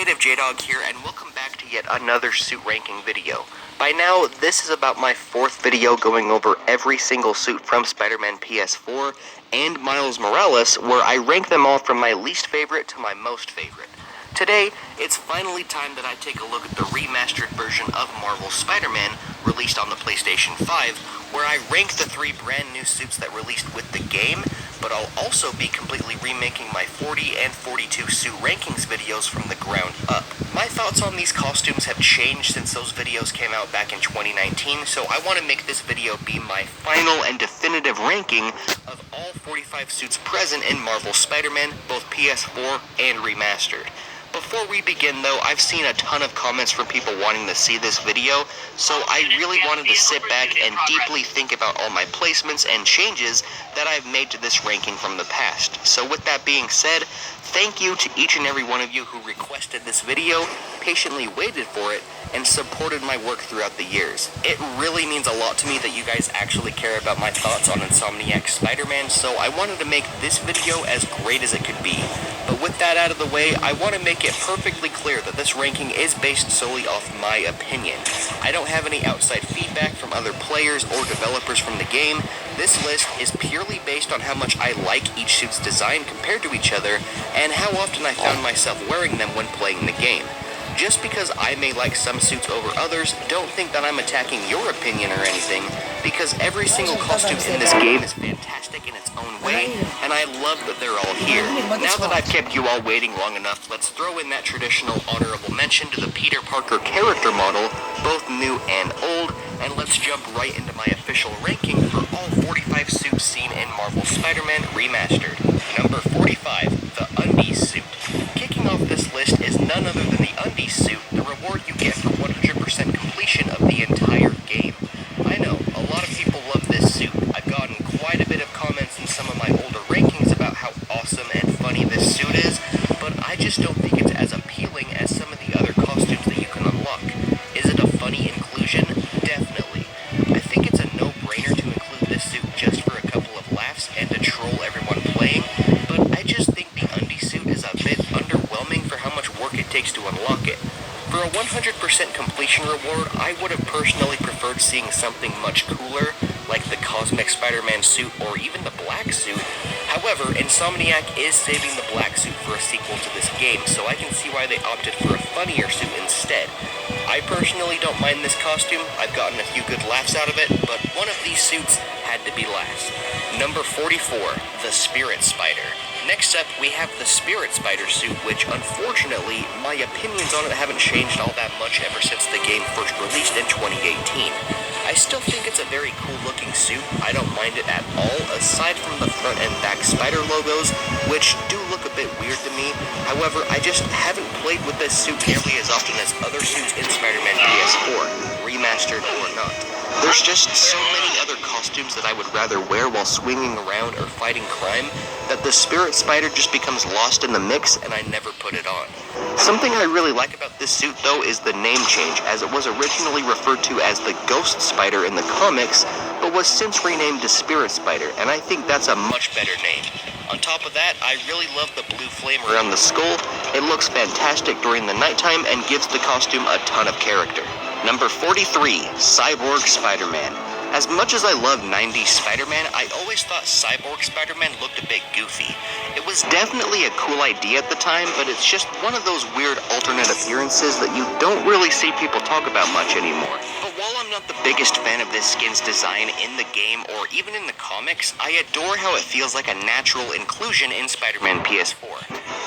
Native J-Dog here, and welcome back to yet another suit ranking video. By now, this is about my fourth video going over every single suit from Spider-Man PS4 and Miles Morales, where I rank them all from my least favorite to my most favorite. Today, it's finally time that I take a look at the remastered version of Marvel's Spider-Man, released on the PlayStation 5, where I rank the three brand new suits that released with the game, but I'll also be completely remaking my 40 and 42 suit rankings videos from the ground up. My thoughts on these costumes have changed since those videos came out back in 2019, so I want to make this video be my final and definitive ranking of all 45 suits present in Marvel's Spider-Man, both PS4 and remastered. Before we begin though, I've seen a ton of comments from people wanting to see this video, so I really wanted to sit back and deeply think about all my placements and changes that I've made to this ranking from the past. So with that being said, thank you to each and every one of you who requested this video, patiently waited for it, and supported my work throughout the years. It really means a lot to me that you guys actually care about my thoughts on Insomniac's Spider-Man, so I wanted to make this video as great as it could be. But with that out of the way, I want to make it perfectly clear that this ranking is based solely off my opinion. I don't have any outside feedback from other players or developers from the game. This list is purely based on how much I like each suit's design compared to each other, and how often I found myself wearing them when playing the game. Just because I may like some suits over others, don't think that I'm attacking your opinion or anything, because every single costume in this game is fantastic in its own way, and I love that they're all here. Now that I've kept you all waiting long enough, let's throw in that traditional honorable mention to the Peter Parker character model, both new and old, and let's jump right into my official ranking for all 45 suits seen in Marvel's Spider-Man Remastered. Number 45, the Undies suit. Kicking off this list is none other than the Undies suit, the reward you get for 100% completion of the entire game. I know, a lot of people love this suit. I've gotten quite a bit of comments in some of my older rankings about how awesome and funny this suit is, but I just don't think it's as appealing as some of the other costumes that you can unlock. Is it a funny inclusion? Definitely. I think it's a no-brainer to include this suit just for a couple of laughs and to troll everyone playing, but I just think the Undies suit is a bit underwhelming for how much work it takes to unlock it. For a 100% completion reward, I would have personally preferred seeing something much cooler, like the Cosmic Spider-Man suit or even the Black suit. However, Insomniac is saving the Black suit for a sequel to this game, so I can see why they opted for a funnier suit instead. I personally don't mind this costume. I've gotten a few good laughs out of it, but one of these suits had to be last. Number 44, the Spirit Spider. Next up, we have the Spirit Spider suit, which unfortunately, my opinions on it haven't changed all that much ever since the game first released in 2018. I still think it's a very cool looking suit. I don't mind it at all, aside from the front and back spider logos, which do look a bit weird to me. However, I just haven't played with this suit nearly as often as other suits in Spider-Man PS4, remastered or not. There's just so many other costumes that I would rather wear while swinging around or fighting crime that the Spirit Spider just becomes lost in the mix and I never put it on. Something I really like about this suit though is the name change, as it was originally referred to as the Ghost Spider in the comics, but was since renamed to Spirit Spider, and I think that's a much better name. On top of that, I really love the blue flame around the skull. It looks fantastic during the nighttime and gives the costume a ton of character. Number 43, Cyborg Spider-Man. As much as I love 90s Spider-Man, I always thought Cyborg Spider-Man looked a bit goofy. It was definitely a cool idea at the time, but it's just one of those weird alternate appearances that you don't really see people talk about much anymore. But while I'm not the biggest fan of this skin's design in the game or even in the comics, I adore how it feels like a natural inclusion in Spider-Man PS4.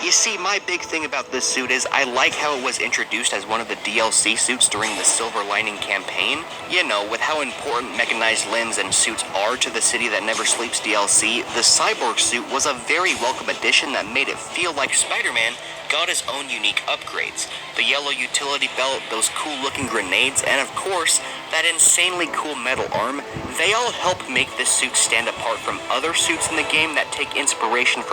You see, my big thing about this suit is I like how it was introduced as one of the DLC suits during the Silver Lining campaign. You know, with how important mechanized limbs and suits are to the City That Never Sleeps DLC, the Cyborg suit was a very welcome addition that made it feel like Spider-Man got his own unique upgrades. The yellow utility belt, those cool looking grenades, and of course, that insanely cool metal arm, they all help make this suit stand apart from other suits in the game that take inspiration from